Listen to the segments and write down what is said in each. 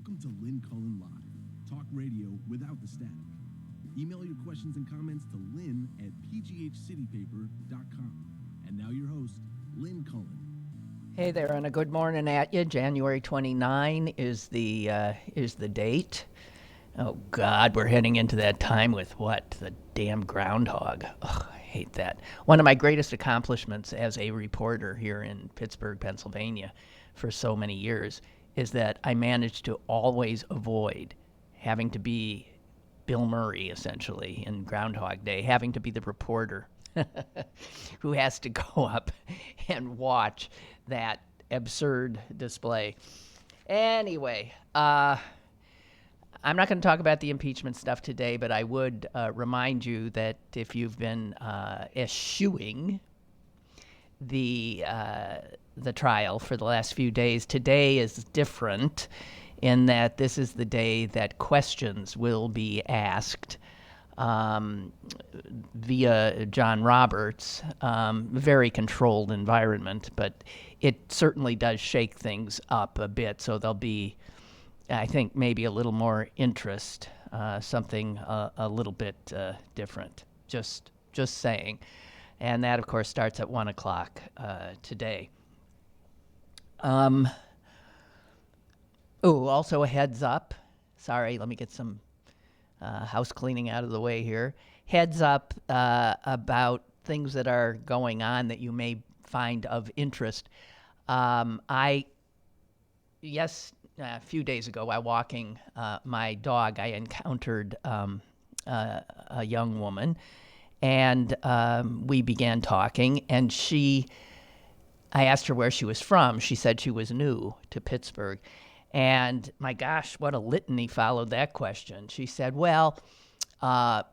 Welcome to Lynn Cullen Live, talk radio without the static. Email your questions and comments to lynn@pghcitypaper.com. And now your host, Lynn Cullen. Hey there, and a good morning at you. January 29 is the date. Oh God, we're heading into that time with what? The damn groundhog. Ugh, I hate that. One of my greatest accomplishments as a reporter here in Pittsburgh, Pennsylvania, for so many years, is that I managed to always avoid having to be Bill Murray, essentially, in Groundhog Day, having to be the reporter who has to go up and watch that absurd display. Anyway, I'm not going to talk about the impeachment stuff today, but I would remind you that if you've been eschewing the trial for the last few days, today is different in that this is the day that questions will be asked via John Roberts. Very controlled environment, but it certainly does shake things up a bit. So there'll be, I think, maybe a little more interest, something a little bit different. Just saying. And that, of course, starts at 1 o'clock today. Also a heads up. Sorry, let me get some house cleaning out of the way here. Heads up about things that are going on that you may find of interest. A few days ago, while walking my dog, I encountered a young woman, and we began talking, and I asked her where she was from. She said she was new to Pittsburgh. And my gosh, what a litany followed that question. She said, well, I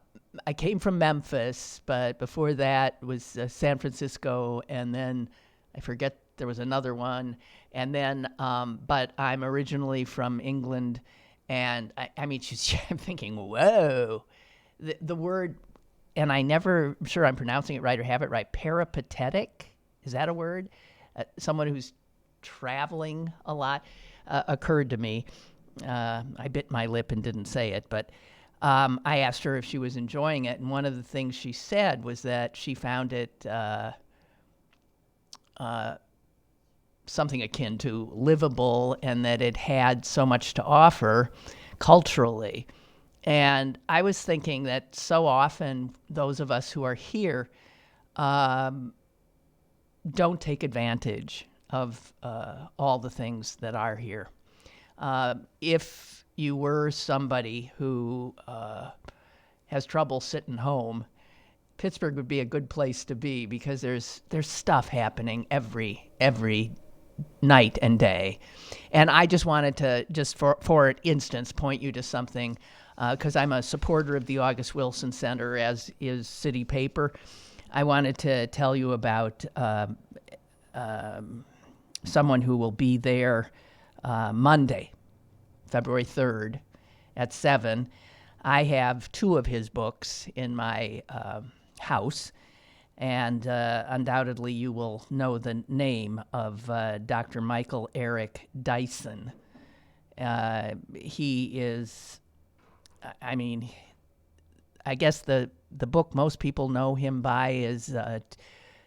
came from Memphis, but before that was San Francisco, and then I forget, there was another one. And then, but I'm originally from England. And I'm thinking, whoa, the word, and I'm sure I'm pronouncing it right or have it right, peripatetic, is that a word? Someone who's traveling a lot. Occurred to me. I bit my lip and didn't say it, but I asked her if she was enjoying it, and one of the things she said was that she found it something akin to livable, and that it had so much to offer culturally. And I was thinking that so often those of us who are here don't take advantage of all the things that are here. If you were somebody who has trouble sitting home, Pittsburgh would be a good place to be, because there's stuff happening every night and day. And I just wanted to, just for instance, point you to something, because I'm a supporter of the August Wilson Center, as is City Paper. I wanted to tell you about someone who will be there Monday, February 3rd at 7. I have 2 of his books in my house, and undoubtedly you will know the name of Dr. Michael Eric Dyson. He is, I guess the book most people know him by is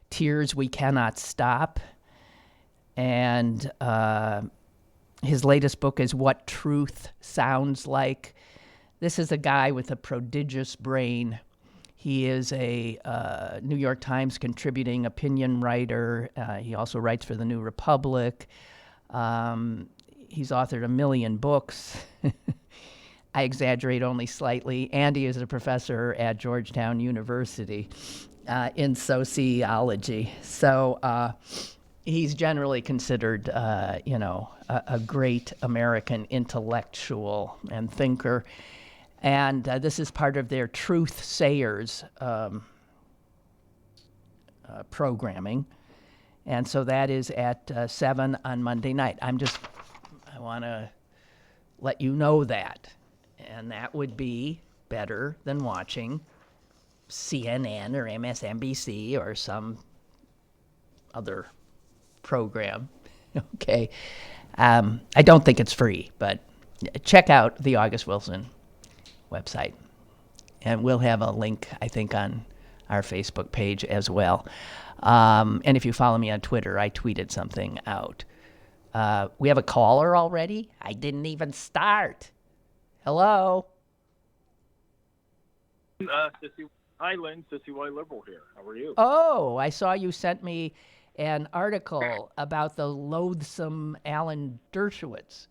Tears We Cannot Stop. And his latest book is What Truth Sounds Like. This is a guy with a prodigious brain. He is a New York Times contributing opinion writer. He also writes for the New Republic. He's authored 1 million books. I exaggerate only slightly. And he is a professor at Georgetown University in sociology. So he's generally considered, a great American intellectual and thinker. And this is part of their TRUTHSayers programming. And so that is at 7 on Monday night. I want to let you know that. And that would be better than watching CNN or MSNBC or some other program. Okay. I don't think it's free, but check out the August Wilson website. And we'll have a link, I think, on our Facebook page as well. And if you follow me on Twitter, I tweeted something out. We have a caller already? I didn't even start. Hello? Hi, Lynn, Sissy White Liberal here. How are you? Oh, I saw you sent me an article about the loathsome Alan Dershowitz.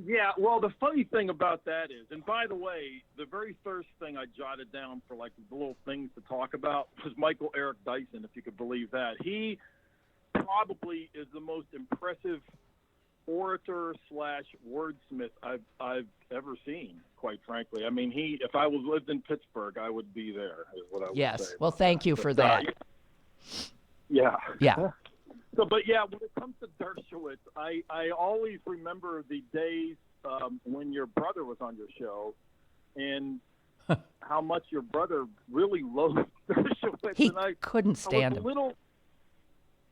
Yeah, well, the funny thing about that is, and by the way, the very first thing I jotted down for like the little things to talk about was Michael Eric Dyson, if you could believe that. He probably is the most impressive orator / wordsmith I've ever seen, quite frankly. I mean, if I lived in Pittsburgh, I would be there, is what I would say. Yes, well, thank you for that. Yeah. Yeah. So, but yeah, when it comes to Dershowitz, I always remember the days when your brother was on your show, and how much your brother really loathed Dershowitz. He and couldn't stand him.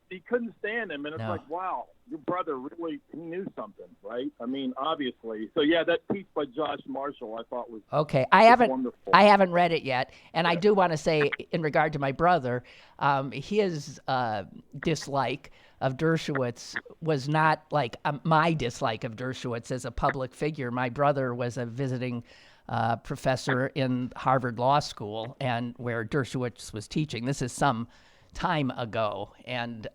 He couldn't stand him, and it's No. like, wow, your brother really, he knew something, right? I mean, obviously. So yeah, that piece by Josh Marshall I thought was Okay, I wonderful. haven't read it yet, and I do want to say, in regard to my brother, his dislike of Dershowitz was not like my dislike of Dershowitz as a public figure. My brother was a visiting professor in Harvard Law School, and where Dershowitz was teaching. This is some time ago, and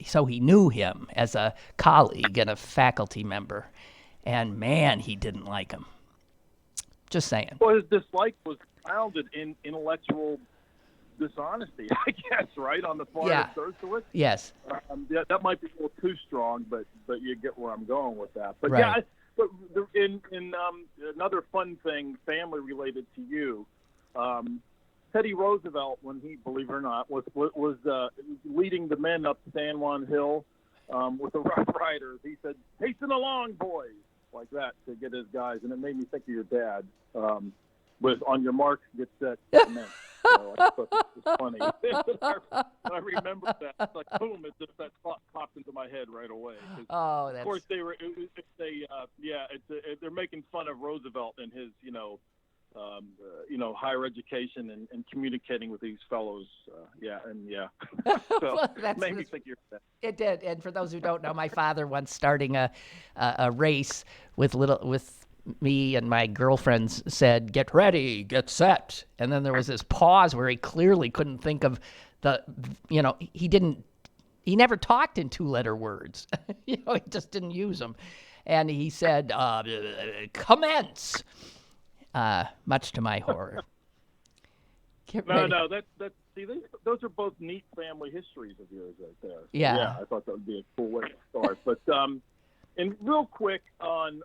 so he knew him as a colleague and a faculty member, and man, he didn't like him. Just saying. Well, his dislike was founded in intellectual dishonesty, I guess, right, on the part of Dershowitz. Yes. Yeah, that might be a little too strong, but you get where I'm going with that. But right. yeah, but in another fun thing, family related to you, Teddy Roosevelt, when he, believe it or not, was leading the men up San Juan Hill with the Rough Riders. He said, "Hasten along, boys," like that, to get his guys, and it made me think of your dad. With "On your marks, get set, commence." So I thought it was funny. I remember that. It's like, boom, that thought popped into my head right away. Oh, that's... Of course, they're making fun of Roosevelt and his, higher education and communicating with these fellows. So Well, made me think you're that. It did. And for those who don't know, my father once starting a race with me and my girlfriends said, "Get ready, get set." And then there was this pause where he clearly couldn't think of he never talked in 2-letter words. He just didn't use them. And he said, "Commence." Much to my horror. No, those are both neat family histories of yours right there. So, yeah, I thought that would be a cool way to start. But and real quick on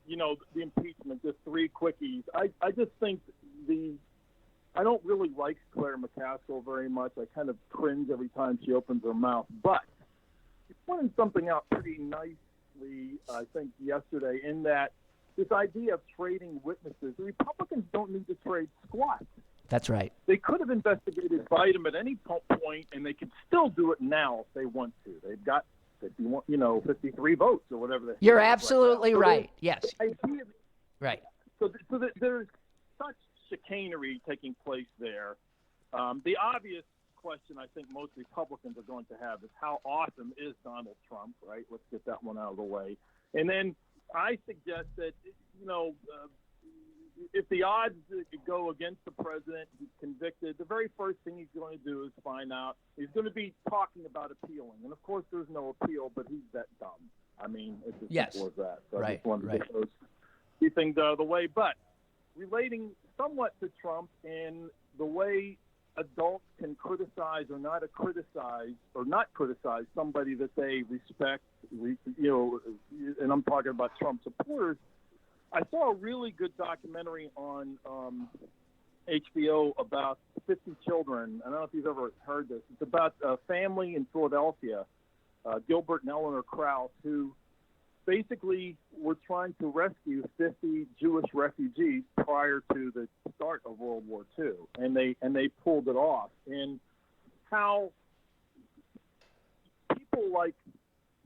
the impeachment, just 3 quickies. I just think I don't really like Claire McCaskill very much. I kind of cringe every time she opens her mouth. But she pointed something out pretty nicely, I think, yesterday, in that this idea of trading witnesses. The Republicans don't need to trade squat. That's right. They could have investigated Biden at any point, and they could still do it now if they want to. They've got 53 votes or whatever. You're absolutely right. Yes. Right. So there's such chicanery taking place there. The obvious question I think most Republicans are going to have is how awesome is Donald Trump, right? Let's get that one out of the way. And then I suggest that, if the odds go against the president, he's convicted, the very first thing he's going to do is find out. He's going to be talking about appealing. And, of course, there's no appeal, but he's that dumb. I mean, it's as simple as that. So I just wanted to get those 2 things out of the way. But relating somewhat to Trump and the way adults can criticize or not criticize somebody that they respect, and I'm talking about Trump supporters. I saw a really good documentary on HBO about 50 children. I don't know if you've ever heard this. It's about a family in Philadelphia, Gilbert and Eleanor Krause, who basically were trying to rescue 50 Jewish refugees prior to the start of World War II, and they pulled it off. And how people like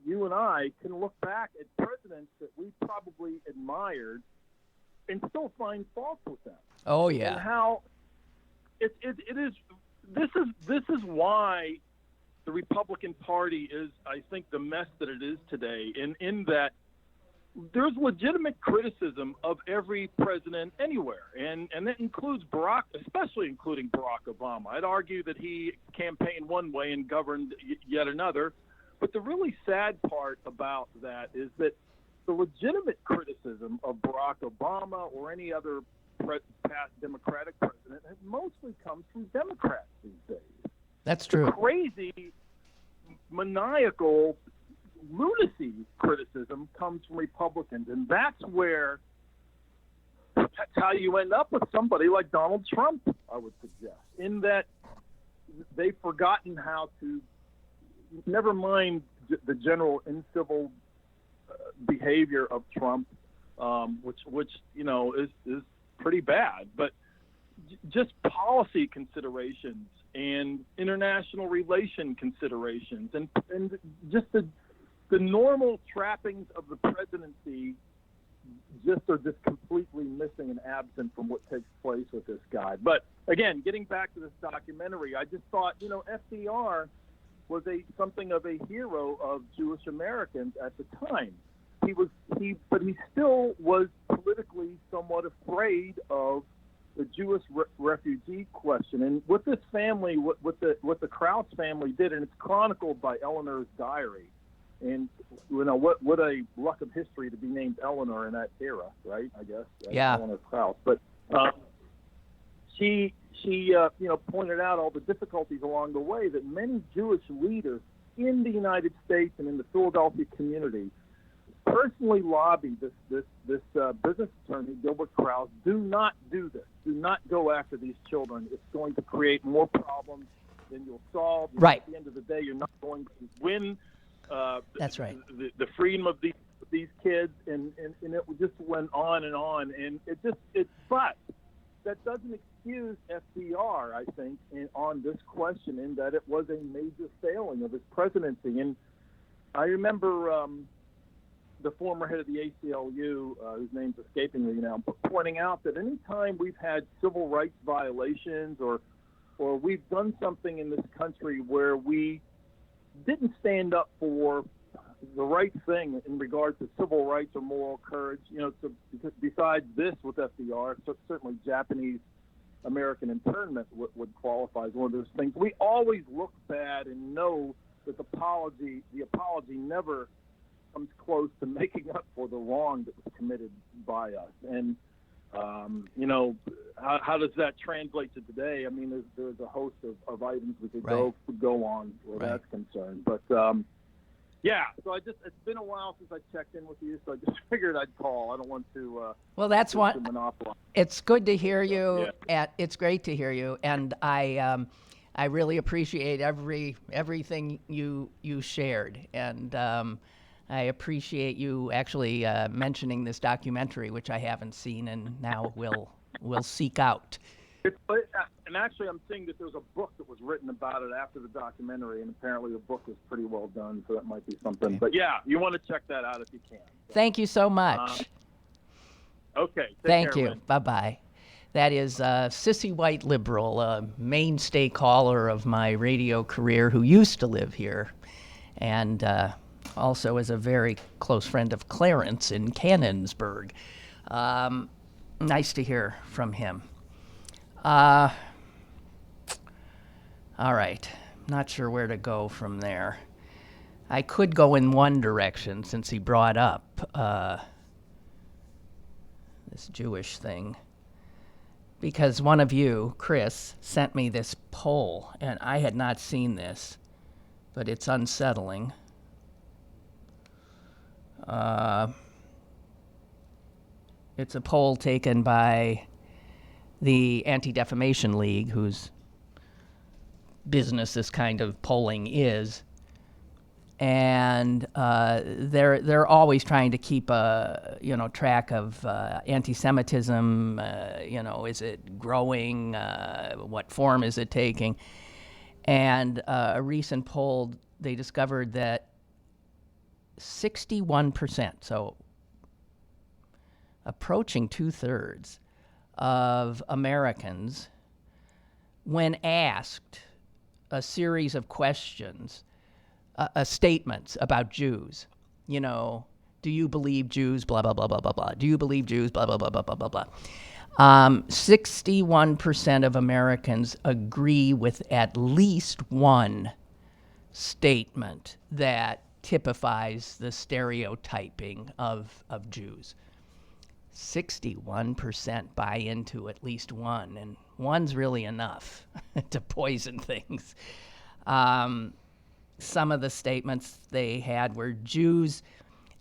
you and I can look back at presidents that we probably admired and still find fault with them. Oh yeah. And how it is. This is why the Republican Party is, I think, the mess that it is today. In that there's legitimate criticism of every president anywhere, and that includes Barack, especially including Barack Obama. I'd argue that he campaigned one way and governed yet another. But the really sad part about that is that the legitimate criticism of Barack Obama or any other past Democratic president has mostly comes from Democrats these days. That's true. The crazy, maniacal lunacy criticism comes from Republicans, and that's how you end up with somebody like Donald Trump, I would suggest, in that they've forgotten how to, never mind the general incivil behavior of Trump, which is pretty bad, but just policy considerations and international relation considerations and just the normal trappings of the presidency are just completely missing and absent from what takes place with this guy. But again, getting back to this documentary, I just thought, FDR was something of a hero of Jewish Americans at the time. But he still was politically somewhat afraid of the Jewish refugee question. And what this family, what the Krauss family did, and it's chronicled by Eleanor's diary. And what a luck of history to be named Eleanor in that era, right? I guess. Yeah. Eleanor Krauss, but she pointed out all the difficulties along the way that many Jewish leaders in the United States and in the Philadelphia community personally lobbied this business attorney, Gilbert Krauss, do not do this. Do not go after these children. It's going to create more problems than you'll solve. Right. At the end of the day, you're not going to win. That's right. The freedom of these kids, and it just went on, and but that doesn't excuse FDR, I think, on this question, in that it was a major failing of his presidency. And I remember the former head of the ACLU, whose name's escaping me now, pointing out that any time we've had civil rights violations or we've done something in this country where we didn't stand up for the right thing in regard to civil rights or moral courage, because besides this with FDR, certainly Japanese American internment would qualify as one of those things. We always look bad and know that the apology never comes close to making up for the wrong that was committed by us. And how does that translate to today? I mean, there's a host of items we could go on where that's concerned. But so it's been a while since I checked in with you, so I just figured I'd call. I don't want to. Well, that's what. Monopolize. It's good to hear you. It's great to hear you, and I really appreciate everything you shared, and I appreciate you actually mentioning this documentary, which I haven't seen, and now will seek out. And actually, I'm seeing that there's a book that was written about it after the documentary, and apparently the book was pretty well done, so that might be something. Okay. But yeah, you want to check that out if you can. So, thank you so much. Okay. Thank you. Lynn. Bye-bye. That is Sissy White Liberal, a mainstay caller of my radio career who used to live here, and also is a very close friend of Clarence in Canonsburg. Nice to hear from him. All right. Not sure where to go from there. I could go in one direction since he brought up this Jewish thing. Because one of you, Chris, sent me this poll, and I had not seen this, but it's unsettling. It's a poll taken by the Anti-Defamation League, whose business this kind of polling is, and they're always trying to keep track of anti-Semitism. Is it growing? What form is it taking? And a recent poll, they discovered that 61%, so approaching 2/3 of Americans, when asked a series of questions, statements about Jews, you know, do you believe Jews, blah, blah, blah, blah, blah, blah. Do you believe Jews, blah, blah, blah, blah, blah, blah, blah. 61% of Americans agree with at least one statement that typifies the stereotyping of Jews. 61% buy into at least one, and one's really enough to poison things. Some of the statements they had were Jews,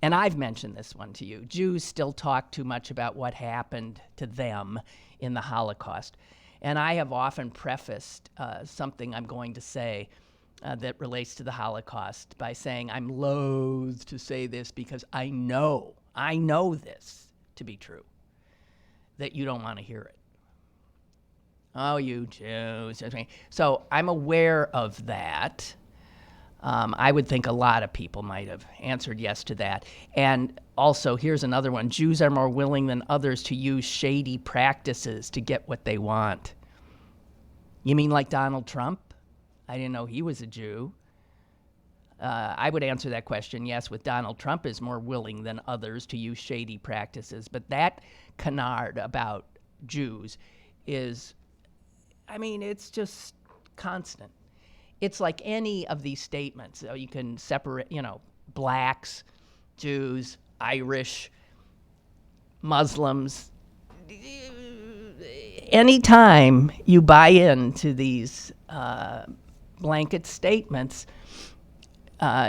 and I've mentioned this one to you, Jews still talk too much about what happened to them in the Holocaust. And I have often prefaced something I'm going to say that relates to the Holocaust by saying I'm loath to say this because I know this to be true, that you don't want to hear it. Oh, you Jews. So I'm aware of that. I would think a lot of people might have answered yes to that. And also, here's another one. Jews are more willing than others to use shady practices to get what they want. You mean like Donald Trump? I didn't know he was a Jew. I would answer that question, yes, with Donald Trump is more willing than others to use shady practices. But that canard about Jews is, I mean, it's just constant. It's like any of these statements. So you can separate, you know, blacks, Jews, Irish, Muslims. Anytime you buy into these blanket statements,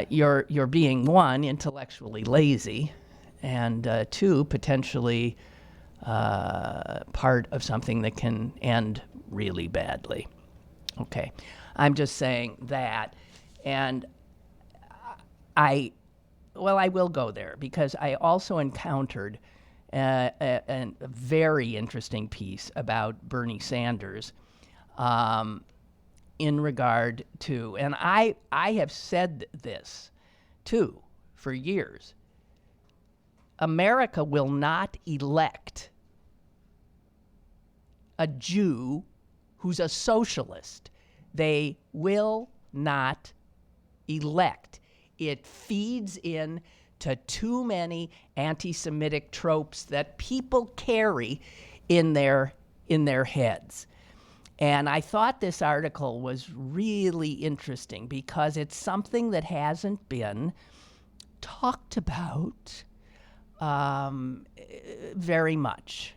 you're being, one, intellectually lazy, and two, potentially part of something that can end really badly. Okay, I'm just saying that, and I will go there because I also encountered a very interesting piece about Bernie Sanders in regard to, and I have said this too for years, America will not elect a Jew who's a socialist. They will not elect. It feeds in to too many anti-Semitic tropes that people carry in their heads. And I thought this article was really interesting because it's something that hasn't been talked about very much.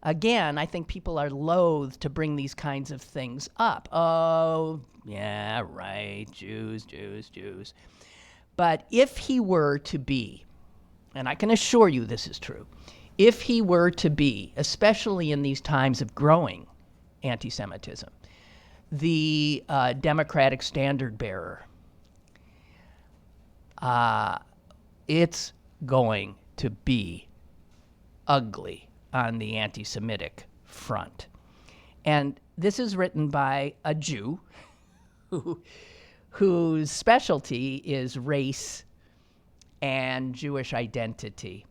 Again, I think people are loath to bring these kinds of things up. Oh, yeah, right, Jews. But if he were to be, and I can assure you this is true, if he were to be, especially in these times of growing anti-Semitism, the Democratic standard bearer, it's going to be ugly on the anti-Semitic front. And this is written by a Jew whose specialty is race and Jewish identity.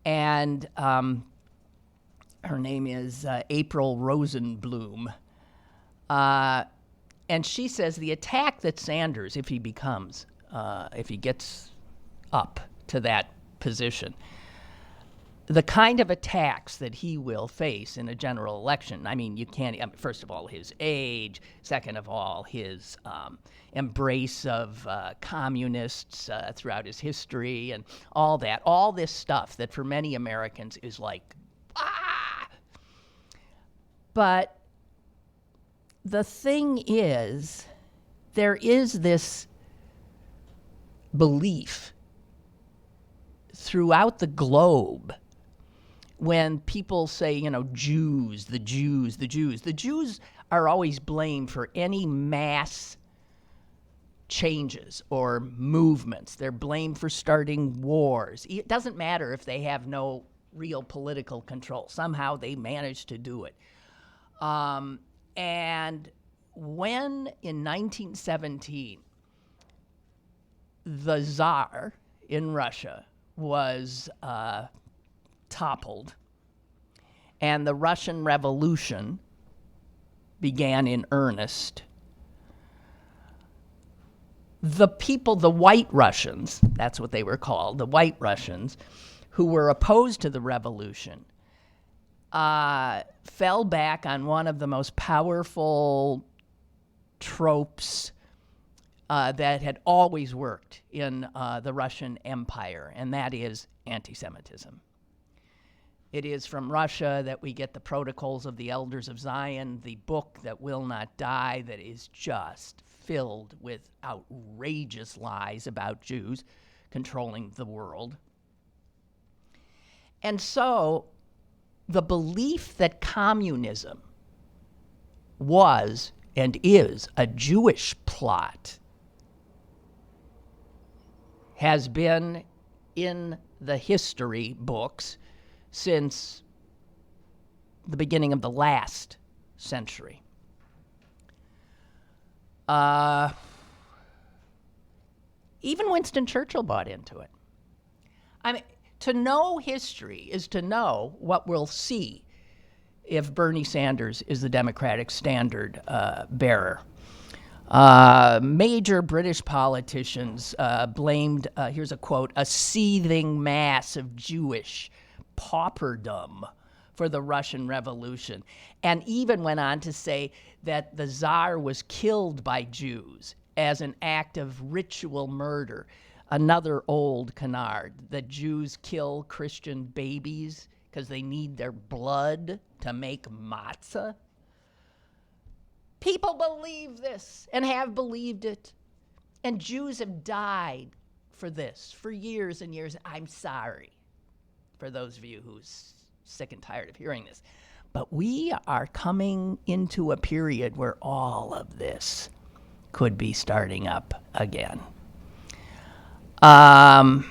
And her name is April Rosenblum. And she says the attack that Sanders, if he gets up to that position, the kind of attacks that he will face in a general election, I mean, you can't, first of all, his age, second of all, his embrace of communists throughout his history and all that, all this stuff that for many Americans is like, ah! But the thing is, there is this belief throughout the globe when people say, you know, Jews, the Jews are always blamed for any mass changes or movements. They're blamed for starting wars. It doesn't matter if they have no real political control. Somehow they manage to do it. And when in 1917, the Tsar, in Russia was toppled, and the Russian Revolution began in earnest, the people, the White Russians, that's what they were called, the White Russians, who were opposed to the revolution, fell back on one of the most powerful tropes that had always worked in the Russian Empire, and that is anti-Semitism. It is from Russia that we get the Protocols of the Elders of Zion, the book that will not die, that is just filled with outrageous lies about Jews controlling the world. And so the belief that communism was and is a Jewish plot has been in the history books since the beginning of the last century. Even Winston Churchill bought into it. I mean, to know history is to know what we'll see if Bernie Sanders is the Democratic standard bearer. Major British politicians blamed, here's a quote, a seething mass of Jewish pauperdom for the Russian Revolution, and even went on to say that the Tsar was killed by Jews as an act of ritual murder. Another old canard, that Jews kill Christian babies because they need their blood to make matzah. People believe this and have believed it, and Jews have died for this for years and years. I'm sorry for those of you who's sick and tired of hearing this. But we are coming into a period where all of this could be starting up again. The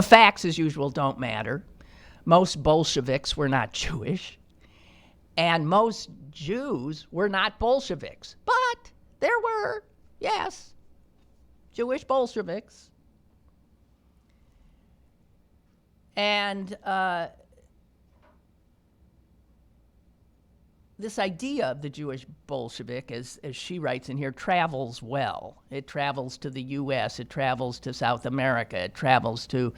facts, as usual, don't matter. Most Bolsheviks were not Jewish, and most Jews were not Bolsheviks. But there were, yes, Jewish Bolsheviks. And this idea of the Jewish Bolshevik, as she writes in here, travels well. It travels to the U.S., it travels to South America, it travels to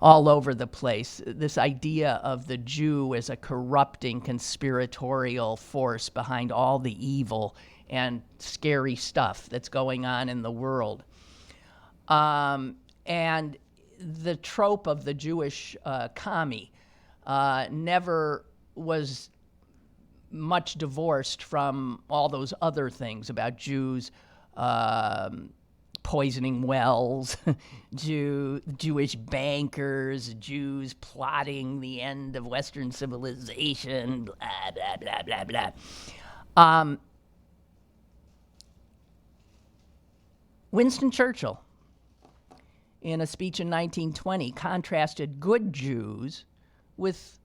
all over the place. This idea of the Jew as a corrupting, conspiratorial force behind all the evil and scary stuff that's going on in the world. And the trope of the Jewish commie never was much divorced from all those other things about Jews poisoning wells, Jewish bankers, Jews plotting the end of Western civilization, blah, blah, blah, blah, blah. Winston Churchill, in a speech in 1920, contrasted good Jews with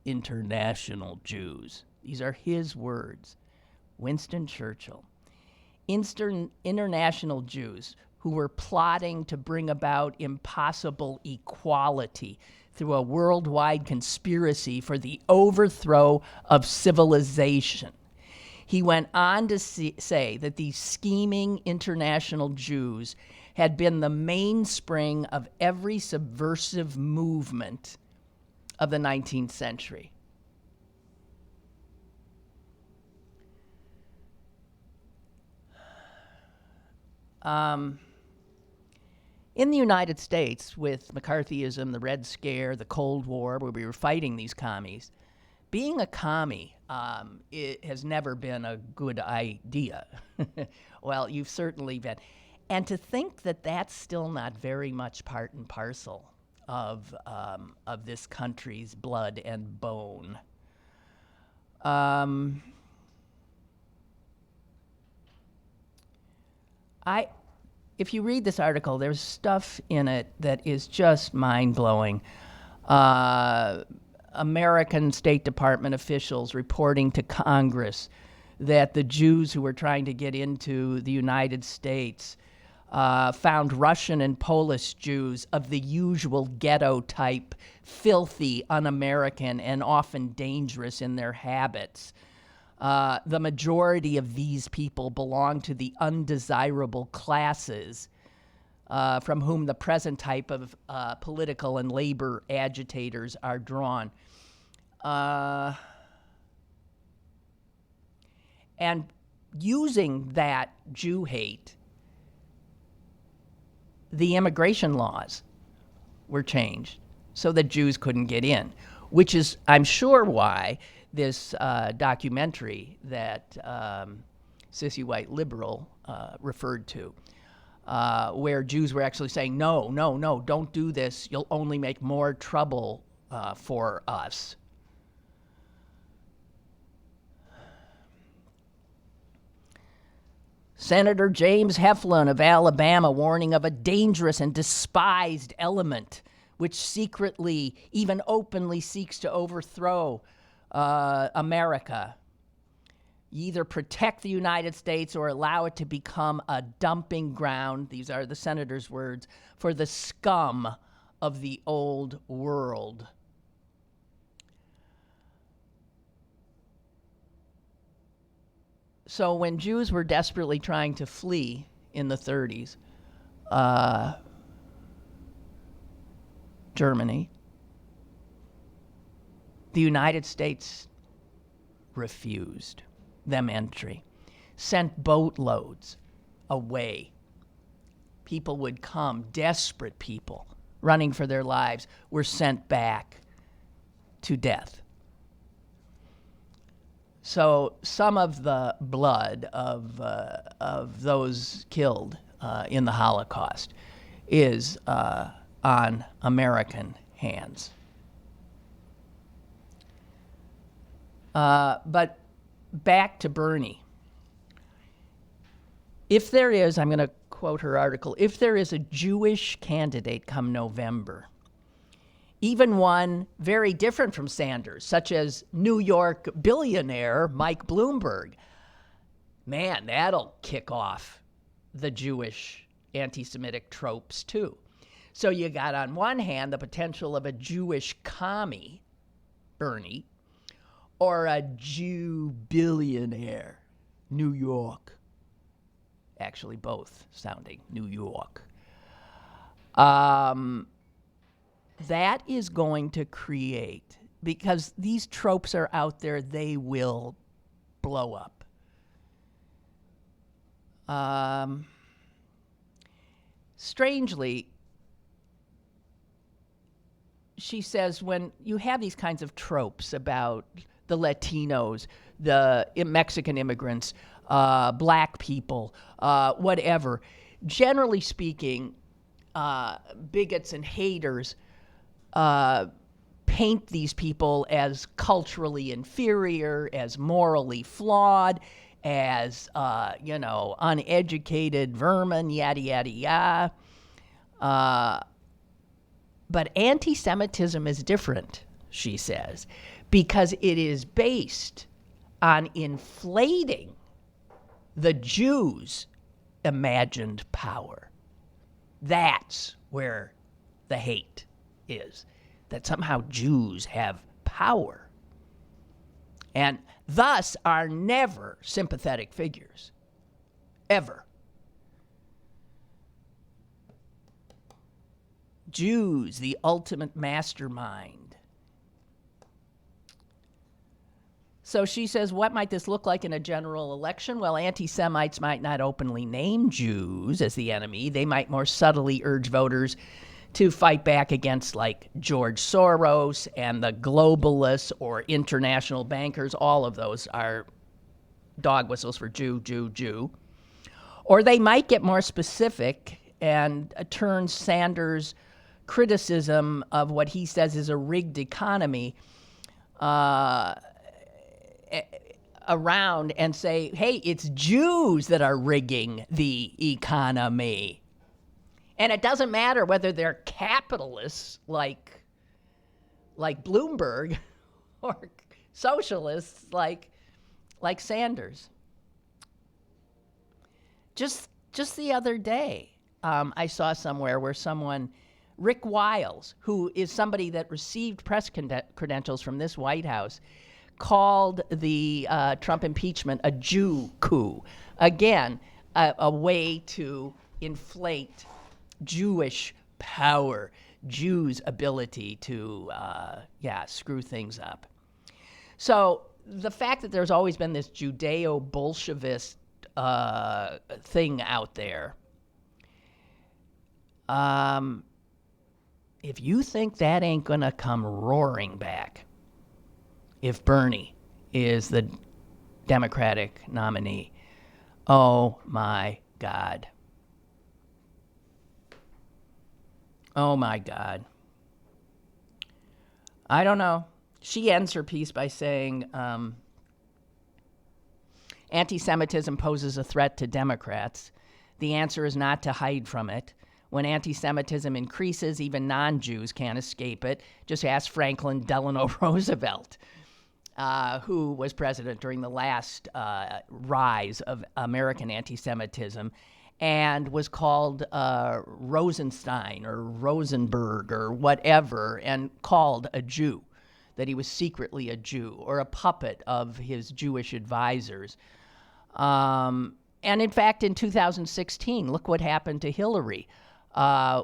international Jews. These are his words. Winston Churchill. International Jews who were plotting to bring about impossible equality through a worldwide conspiracy for the overthrow of civilization. He went on to say that these scheming international Jews had been the mainspring of every subversive movement of the 19th century. In the United States, with McCarthyism, the Red Scare, the Cold War, where we were fighting these commies, being a commie it has never been a good idea. Well, you've certainly been. And to think that that's still not very much part and parcel of this country's blood and bone. If you read this article, there's stuff in it that is just mind-blowing. American State Department officials reporting to Congress that the Jews who were trying to get into the United States found Russian and Polish Jews of the usual ghetto type, filthy, un-American, and often dangerous in their habits. The majority of these people belong to the undesirable classes from whom the present type of political and labor agitators are drawn. And using that Jew hate, the immigration laws were changed so that Jews couldn't get in, which is, I'm sure, why this documentary that Sissy White Liberal referred to, where Jews were actually saying, no, don't do this. You'll only make more trouble for us. Senator James Heflin of Alabama warning of a dangerous and despised element which secretly, even openly, seeks to overthrow America. You either protect the United States or allow it to become a dumping ground, these are the senator's words, for the scum of the old world. So when Jews were desperately trying to flee in the 30s, Germany, the United States refused them entry, sent boatloads away. People would come, desperate people, running for their lives, were sent back to death. So some of the blood of those killed in the Holocaust is on American hands. But back to Bernie. If there is, I'm going to quote her article, if there is a Jewish candidate come November, even one very different from Sanders, such as New York billionaire Mike Bloomberg, man, that'll kick off the Jewish anti-Semitic tropes too. So you got on one hand the potential of a Jewish commie, Bernie, or a Jew billionaire, New York. Actually, both sounding New York. That is going to create, because these tropes are out there, they will blow up. Strangely, she says when you have these kinds of tropes about the Latinos, the Mexican immigrants, black people, whatever, generally speaking, bigots and haters paint these people as culturally inferior, as morally flawed, as, uneducated vermin, yada, yada, yada. But anti-Semitism is different, she says, because it is based on inflating the Jews' imagined power. That's where the hate is, that somehow Jews have power and thus are never sympathetic figures, ever. Jews, the ultimate mastermind. So she says, what might this look like in a general election? Well, anti-Semites might not openly name Jews as the enemy. They might more subtly urge voters to fight back against, like, George Soros and the globalists or international bankers. All of those are dog whistles for Jew, Jew, Jew. Or they might get more specific and turn Sanders' criticism of what he says is a rigged economy around and say, hey, it's Jews that are rigging the economy. And it doesn't matter whether they're capitalists like Bloomberg or socialists like Sanders. Just the other day, I saw somewhere where Rick Wiles, who is somebody that received press credentials from this White House, called the Trump impeachment a Jew coup. Again, a way to inflate Jewish power, Jews' ability to, screw things up. So the fact that there's always been this Judeo-Bolshevist thing out there, if you think that ain't going to come roaring back, if Bernie is the Democratic nominee, oh my God. Oh my God. I don't know. She ends her piece by saying, anti-Semitism poses a threat to Democrats. The answer is not to hide from it. When anti-Semitism increases, even non-Jews can't escape it. Just ask Franklin Delano Roosevelt, who was president during the last rise of American anti-Semitism and was called Rosenstein or Rosenberg or whatever, and called a Jew, that he was secretly a Jew or a puppet of his Jewish advisors. And in fact, in 2016, look what happened to Hillary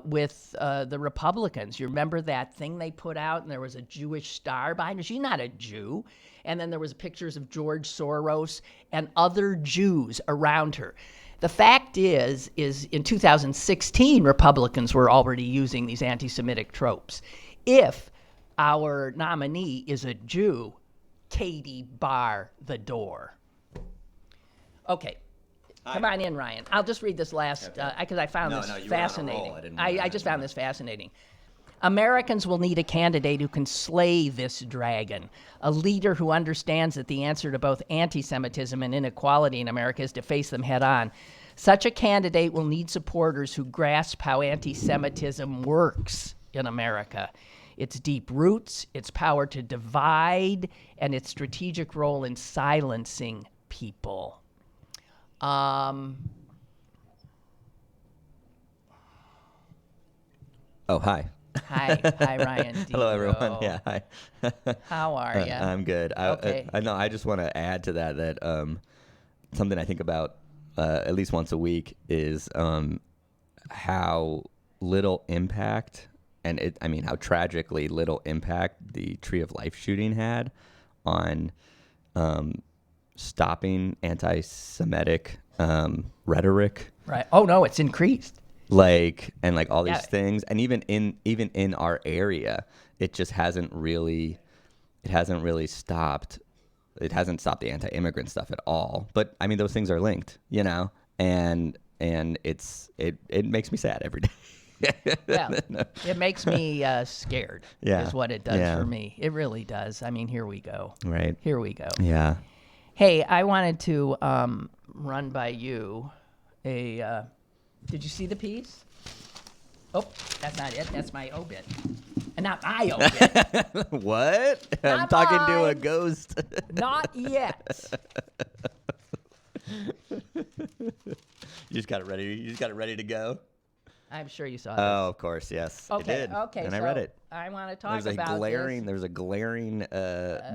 with the Republicans. You remember that thing they put out, and there was a Jewish star behind her? She's not a Jew. And then there was pictures of George Soros and other Jews around her. The fact is in 2016, Republicans were already using these anti-Semitic tropes. If our nominee is a Jew, Katie, bar the door. Okay. Come on in, Ryan. I'll just read this last, because I found this fascinating. I just found this fascinating. Americans will need a candidate who can slay this dragon, a leader who understands that the answer to both anti-Semitism and inequality in America is to face them head on. Such a candidate will need supporters who grasp how anti-Semitism works in America, its deep roots, its power to divide, and its strategic role in silencing people. Oh, hi. Hi, Ryan Deto. Hello, everyone. Yeah, hi. How are you? I'm good. Okay. I just want to add to that something I think about at least once a week is how little impact, and how tragically little impact the Tree of Life shooting had on stopping anti-Semitic rhetoric. Right. Oh no, it's increased. And all these things, and even in our area, it just hasn't really stopped. It hasn't stopped the anti-immigrant stuff at all. But those things are linked, and it makes me sad every day. Yeah, it makes me scared. Yeah, is what it does for me. It really does. Here we go. Right. Here we go. Yeah. Hey, I wanted to run by you a. Did you see the piece? Oh, that's not it. That's my obit. And not my obit. What? Not I'm talking to a mine. ghost. Not yet. You just got it ready. You just got it ready to go. I'm sure you saw this. Oh, of course, yes. I did. Okay. And I read it. I want to talk There's about this. There's a glaring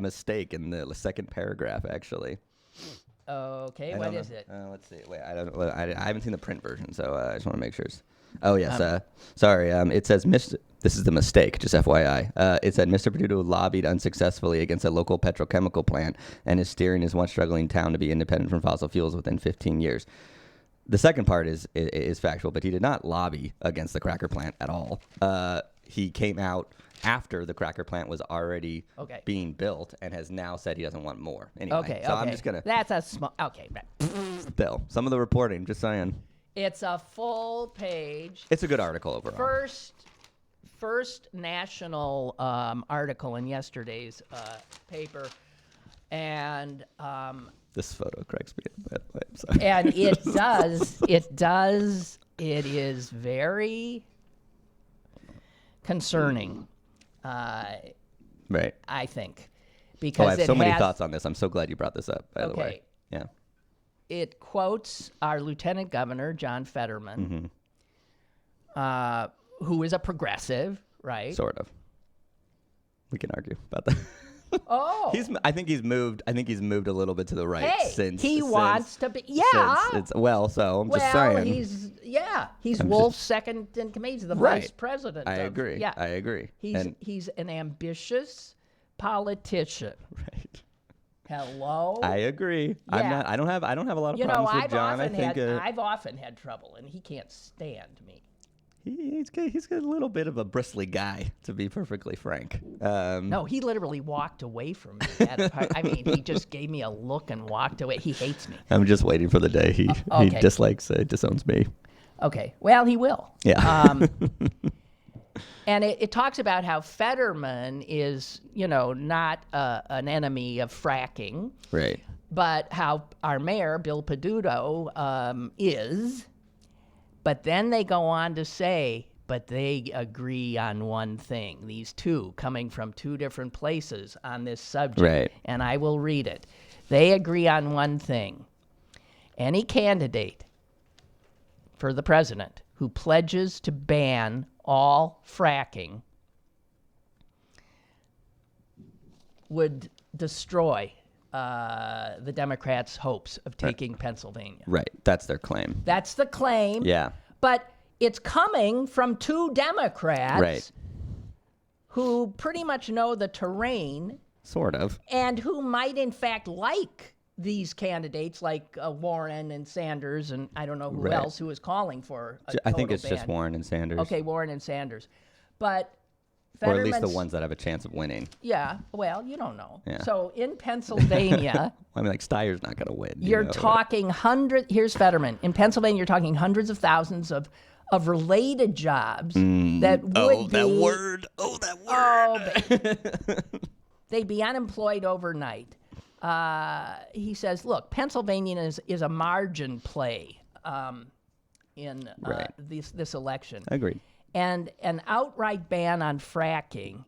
mistake in the second paragraph, actually. Okay, what is it? Let's see. Wait, I haven't seen the print version, so I just want to make sure. Oh yes. Sorry. It says this is the mistake. Just FYI. It said Mr. Peduto lobbied unsuccessfully against a local petrochemical plant and is steering his once struggling town to be independent from fossil fuels within 15 years. The second part is factual, but he did not lobby against the cracker plant at all. He came out after the cracker plant was already being built and has now said he doesn't want more. Anyway, so I'm just going to... That's a small... Okay. Still, some of the reporting, just saying. It's a full page. It's a good article overall. First national article in yesterday's paper. And... this photo cracks me up, by the way. I'm sorry. And it is very concerning. Right. I think. Because I have so many thoughts on this. I'm so glad you brought this up, by the way. Yeah. It quotes our Lieutenant Governor, John Fetterman, who is a progressive, right? Sort of. We can argue about that. Oh, I think he's moved a little bit to the right since he wants to be. Yeah. So I'm just saying. He's Wolf's second in command. He's the vice president. I agree. Yeah, I agree. He's an ambitious politician. Right. Hello. I agree. Yeah. I don't have a lot of problems with John. I've often had trouble, and he can't stand me. He's got a little bit of a bristly guy, to be perfectly frank. No, he literally walked away from me. I mean, he just gave me a look and walked away. He hates me. I'm just waiting for the day he disowns me. Okay. Well, he will. Yeah. And it talks about how Fetterman is, not an enemy of fracking. Right. But how our mayor, Bill Peduto, is. But then they go on to say, but they agree on one thing. These two coming from two different places on this subject. Right. And I will read it. They agree on one thing. Any candidate for the president who pledges to ban all fracking would destroy the Democrats' hopes of taking Pennsylvania. Right. That's their claim. That's the claim. Yeah. But it's coming from two Democrats who pretty much know the terrain. Sort of. And who might, in fact, like these candidates like Warren and Sanders, and I don't know who else who is calling for a I think it's total ban. just Warren and Sanders. Okay, Warren and Sanders. But or at least the ones that have a chance of winning. Yeah, well, you don't know. Yeah. So in Pennsylvania... I mean, like, Steyer's not going to win. You're talking Here's Fetterman. In Pennsylvania, you're talking hundreds of thousands of related jobs that would be... that word. They'd be unemployed overnight. He says, look, Pennsylvania is a margin play in this election. Agreed. And an outright ban on fracking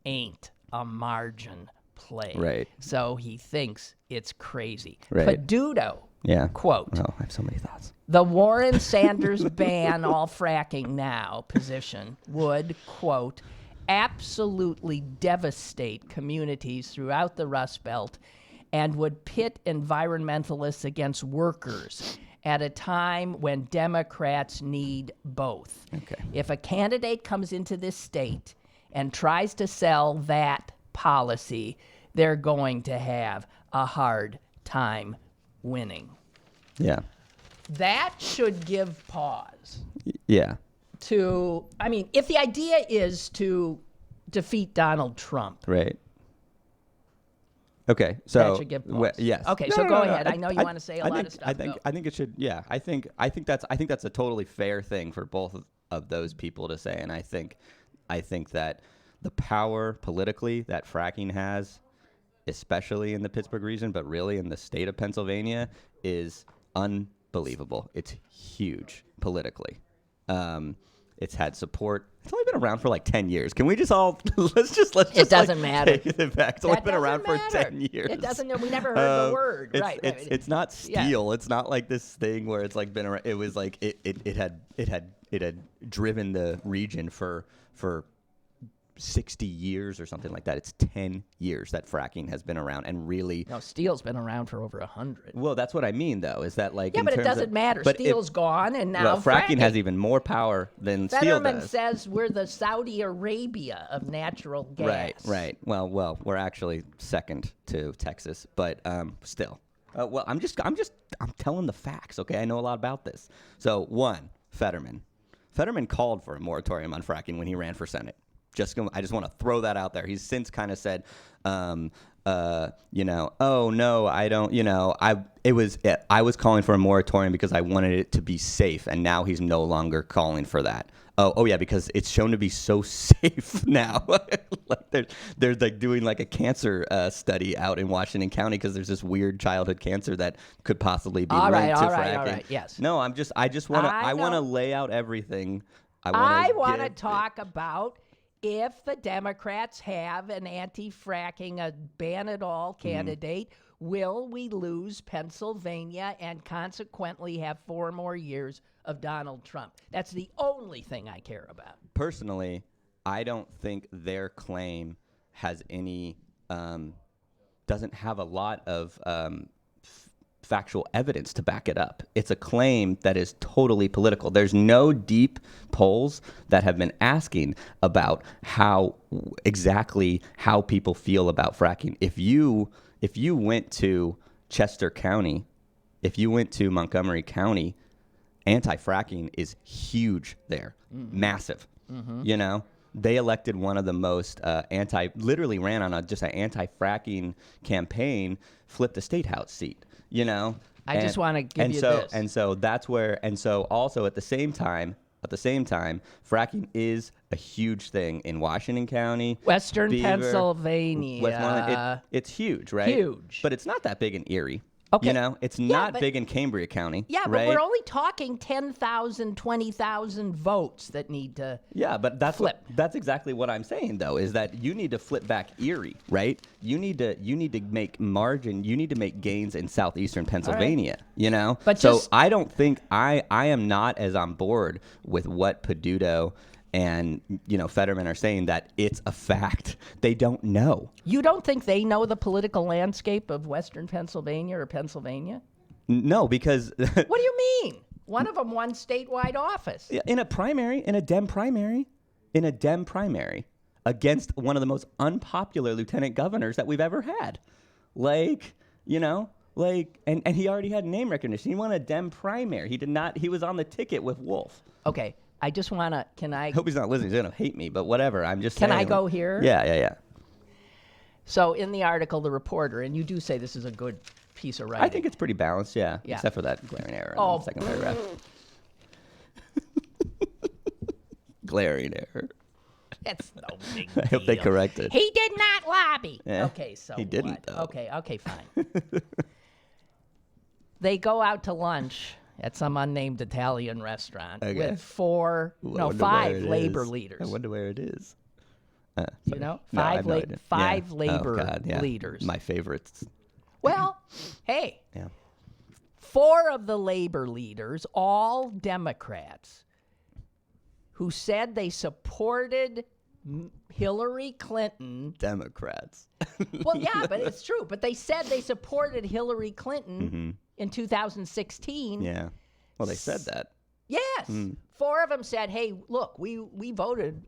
ain't a margin play. Right. So he thinks it's crazy. Right. Peduto, quote, oh, I have so many thoughts. The Warren-Sanders ban all fracking now position would, quote, absolutely devastate communities throughout the Rust Belt and would pit environmentalists against workers at a time when Democrats need both. Okay. If a candidate comes into this state and tries to sell that policy, they're going to have a hard time winning. Yeah. That should give pause. Yeah. I mean, if the idea is to defeat Donald Trump. Right. Okay, so that should give pause. Yes. Okay, so go ahead. I know you want to say a lot of stuff. I think it should. Yeah, I think that's a totally fair thing for both of those people to say, and I think that the power politically that fracking has, especially in the Pittsburgh region, but really in the state of Pennsylvania, is unbelievable. It's huge politically. It's had support. It's only been around for like 10 years. Can we just all let's just it doesn't matter. Take it back. It's only been around for 10 years. It doesn't. We never heard the word. It's not steal. Yeah. It's not like this thing where it's like been around. It was like it had driven the region for 60 years or something like that. It's 10 years that fracking has been around, and really... No, steel's been around for over 100. Well, that's what I mean, though, is that like... Yeah, but it doesn't matter. Steel's gone, and now fracking has even more power than steel does. Fetterman says we're the Saudi Arabia of natural gas. Right. Well, we're actually second to Texas, but still. Well, I'm telling the facts, okay? I know a lot about this. So, one, Fetterman called for a moratorium on fracking when he ran for Senate. I just want to throw that out there. He's since kind of said, oh no, I don't, I was calling for a moratorium because I wanted it to be safe, and now he's no longer calling for that. Oh yeah, because it's shown to be so safe now. Like they're like doing like a cancer study out in Washington County because there's this weird childhood cancer that could possibly be linked to fracking. All right, yes. No, I want to lay out everything. I want to talk about if the Democrats have an anti-fracking, a ban-it-all candidate, will we lose Pennsylvania and consequently have 4 more years of Donald Trump? That's the only thing I care about. Personally, I don't think their claim has any, doesn't have a lot of factual evidence to back it up. It's a claim that is totally political. There's no deep polls that have been asking about exactly how people feel about fracking. If you went to Chester County, if you went to Montgomery County, anti-fracking is huge there, massive. You know, they elected one of the most literally ran on just an anti-fracking campaign, flipped a state house seat. You know, I just want to give you this. And so that's where, and so also at the same time, fracking is a huge thing in Washington County, Western Beaver, Pennsylvania. Westmoreland. It's huge, right? Huge. But it's not that big in Erie. Okay. You know, it's not big in Cambria County. Yeah, right? but we're only talking 10,000, 20,000 votes that need to but that's flip. That's exactly what I'm saying, though, is that you need to flip back Erie, right? You need to make margin. You need to make gains in southeastern Pennsylvania. Right. You know, but so I don't think I am not as on board with what Peduto and, you know, Fetterman are saying, that it's a fact. They don't know. You don't think they know the political landscape of Western Pennsylvania or Pennsylvania? No, because... What do you mean? One of them won statewide office. In a Dem primary, against one of the most unpopular lieutenant governors that we've ever had. Like, you know... and he already had name recognition. He won a Dem primary. He did not... He was on the ticket with Wolf. Okay. I just want to, I hope he's not listening. He's going to hate me, but whatever. I'm just saying. Can I go here? Yeah. So in the article, the reporter, and you do say this is a good piece of writing. I think it's pretty balanced, yeah. Except for that glaring error in the second paragraph. Glaring error. That's no big deal. I hope they correct it. He did not lobby. Okay, so he didn't, though. Okay, fine. They go out to lunch at some unnamed Italian restaurant with 5 labor leaders. I wonder where it is. You know, five labor leaders. My favorites. Well, hey, 4 of the labor leaders, all Democrats, who said they supported Hillary Clinton. Democrats. Well, yeah, but it's true. But they said they supported Hillary Clinton in 2016. Yeah. Well, they said that. Yes. 4 of them said, hey, look, we voted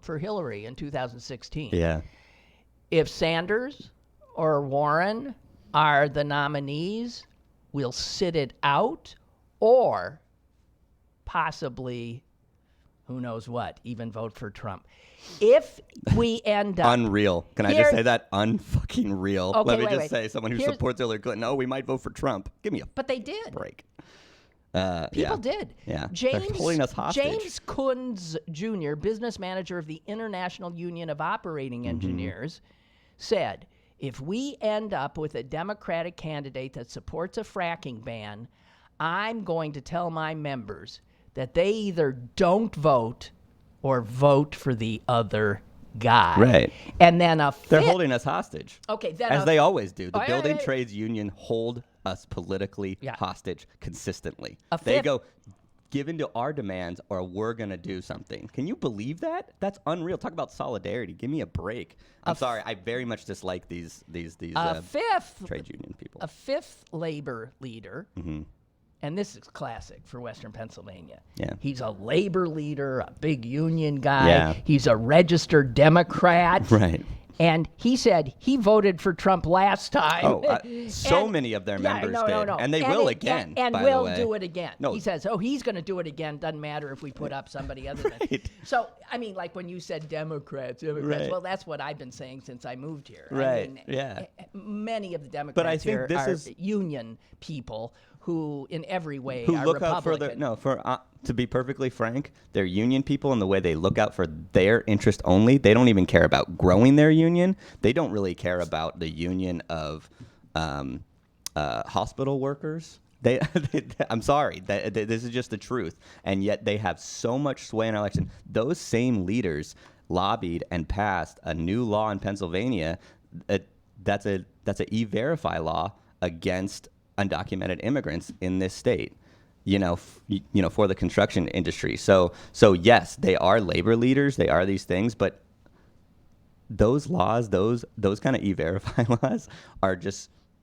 for Hillary in 2016. Yeah. If Sanders or Warren are the nominees, we'll sit it out, or possibly, who knows what, even vote for Trump. If we end up... Unreal. Can I just say that? Unfucking real. Okay, Let me just say, someone who supports Hillary Clinton, oh, we might vote for Trump. Give me a But they did. break. People did. Yeah. They're holding us hostage. James Kunz Jr., business manager of the International Union of Operating Engineers, said, if we end up with a Democratic candidate that supports a fracking ban, I'm going to tell my members that they either don't vote or vote for the other guy. Right. And then they're holding us hostage. Okay. Then as they always do. The Building Trades Union hold us politically hostage consistently. They go, give in to our demands or we're going to do something. Can you believe that? That's unreal. Talk about solidarity. Give me a break. I'm sorry. I very much dislike these trade union people. A 5th labor leader, and this is classic for Western Pennsylvania. Yeah. He's a labor leader, a big union guy. Yeah. He's a registered Democrat. Right. And he said he voted for Trump last time. Oh, so many of their members did. And they will again, and by will the way. do it again. No. He says, he's going to do it again. Doesn't matter if we put up somebody other than. So, I mean, like when you said Democrats, right. Well, that's what I've been saying since I moved here. Right, I mean, many of the Democrats but I think here are union people who in every way are look Republican. out for to be perfectly frank, they're union people in the way they look out for their interest only. They don't even care about growing their union. They don't really care about the union of hospital workers. I'm sorry, this is just the truth. And yet they have so much sway in our election. Those same leaders lobbied and passed a new law in Pennsylvania. That's that's an E-Verify law against undocumented immigrants in this state. For the construction industry. So yes, they are labor leaders. They are these things, but those laws, those kind of E-Verify laws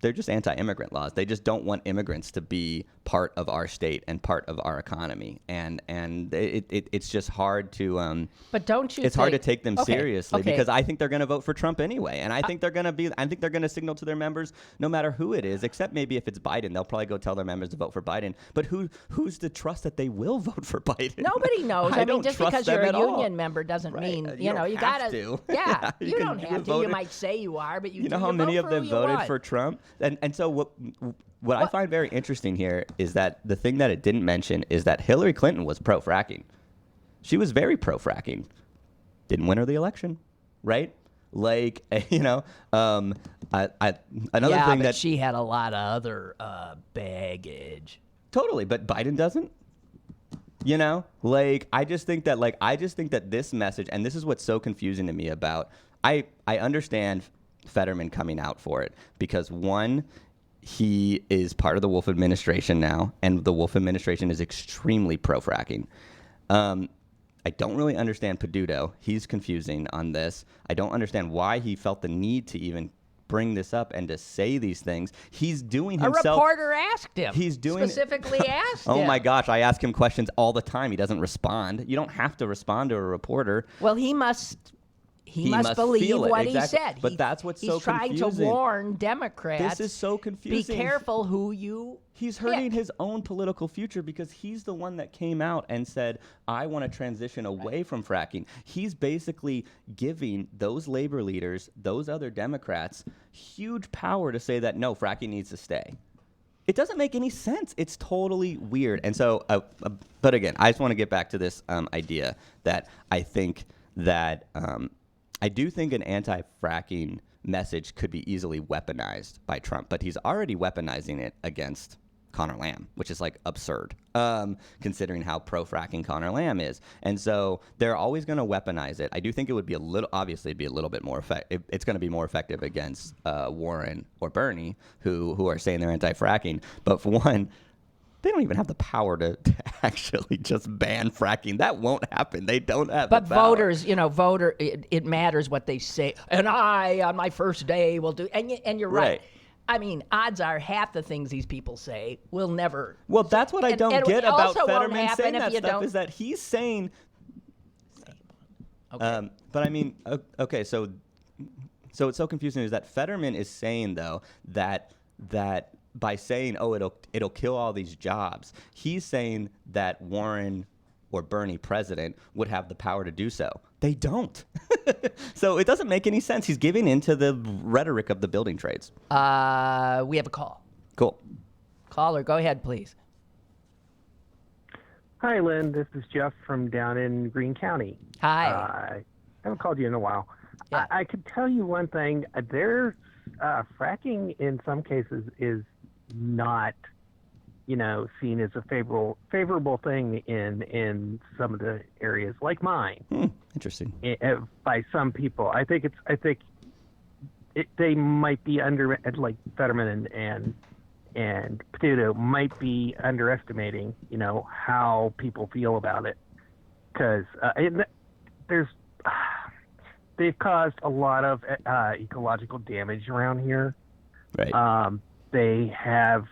they're just anti-immigrant laws. They just don't want immigrants to be part of our state and part of our economy. And it's just hard to but don't you it's hard to take them seriously okay. because I think they're going to vote for Trump anyway. And I think they're going to signal to their members no matter who it is, except maybe if it's Biden, they'll probably go tell their members to vote for Biden. But who's to trust that they will vote for Biden? Nobody knows. I mean, just because you're a union member doesn't right. mean, you got to. Yeah, you don't have to. You voted. might say you are, but you know how many of them voted want. for Trump? And so what I find very interesting here is that the thing that it didn't mention is that Hillary Clinton was pro-fracking. She was very pro-fracking. Didn't win her the election, right? Like, another thing that she had a lot of other baggage. Totally, but Biden doesn't. I just think that this message, and this is what's so confusing to me about. I understand Fetterman coming out for it because one, he is part of the Wolf administration now, and the Wolf administration is extremely pro-fracking. I don't really understand Peduto. He's confusing on this. I don't understand why he felt the need to even bring this up and to say these things. He's doing himself. A reporter asked him. He's doing specifically asked him. Oh my gosh, I ask him questions all the time. He doesn't respond. You don't have to respond to a reporter. Well, he must believe what exactly. he said. But that's what's so confusing. He's trying to warn Democrats. This is so confusing. Be careful who you He's hurting his own political future because he's the one that came out and said, I want to transition away from fracking. He's basically giving those labor leaders, those other Democrats, huge power to say that, no, fracking needs to stay. It doesn't make any sense. It's totally weird. And so, but again, I just want to get back to this idea that I think that I do think an anti-fracking message could be easily weaponized by Trump, but he's already weaponizing it against Connor Lamb, which is like absurd, considering how pro-fracking Connor Lamb is. And so they're always going to weaponize it. I do think it would be obviously be a little bit more effective. It's going to be more effective against Warren or Bernie, who are saying they're anti-fracking. But for one, they don't even have the power to actually just ban fracking. That won't happen. They don't have the power. But voters, it matters what they say. And I, on my first day, will do. And you're right. I mean, odds are half the things these people say will never. Well, that's what I don't get about Fetterman saying that stuff is that he's saying. Okay. But I mean, okay, so it's so confusing is that Fetterman is saying though that by saying, oh, it'll kill all these jobs, he's saying that Warren or Bernie president would have the power to do so. They don't. So it doesn't make any sense. He's giving into the rhetoric of the building trades. We have a call. Cool. Caller, go ahead, please. Hi, Lynn. This is Jeff from down in Greene County. Hi. I haven't called you in a while. Yeah. I could tell you one thing. There's fracking in some cases is not, seen as a favorable thing in some of the areas like mine. Interesting. By some people, I think they might be like Fetterman and Peduto might be underestimating, how people feel about it, because they've caused a lot of ecological damage around here. Right. They have,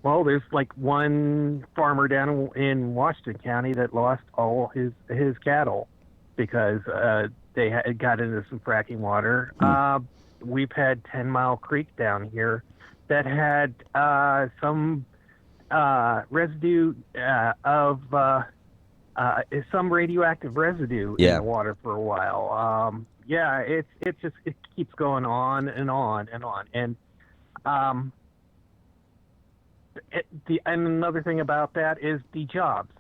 there's like one farmer down in Washington County that lost all his cattle because they got into some fracking water. We've had 10 Mile Creek down here that had some residue of some radioactive residue in the water for a while. It keeps going on and on and on. And and another thing about that is the jobs.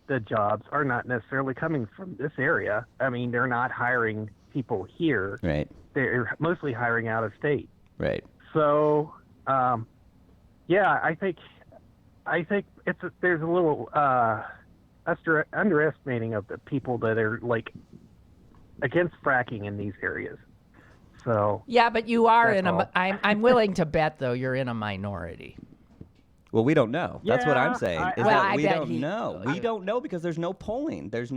The jobs are not necessarily coming from this area. I mean, they're not hiring people here. Right. They're mostly hiring out of state. Right. So, I think there's a little underestimating of the people that are like against fracking in these areas. So Yeah, but you are that's in a. all. I'm willing to bet though you're in a minority. Well, we don't know. That's what I'm Yeah, saying. I- Is Well, that I we bet don't know. We don't know because there's no polling. Because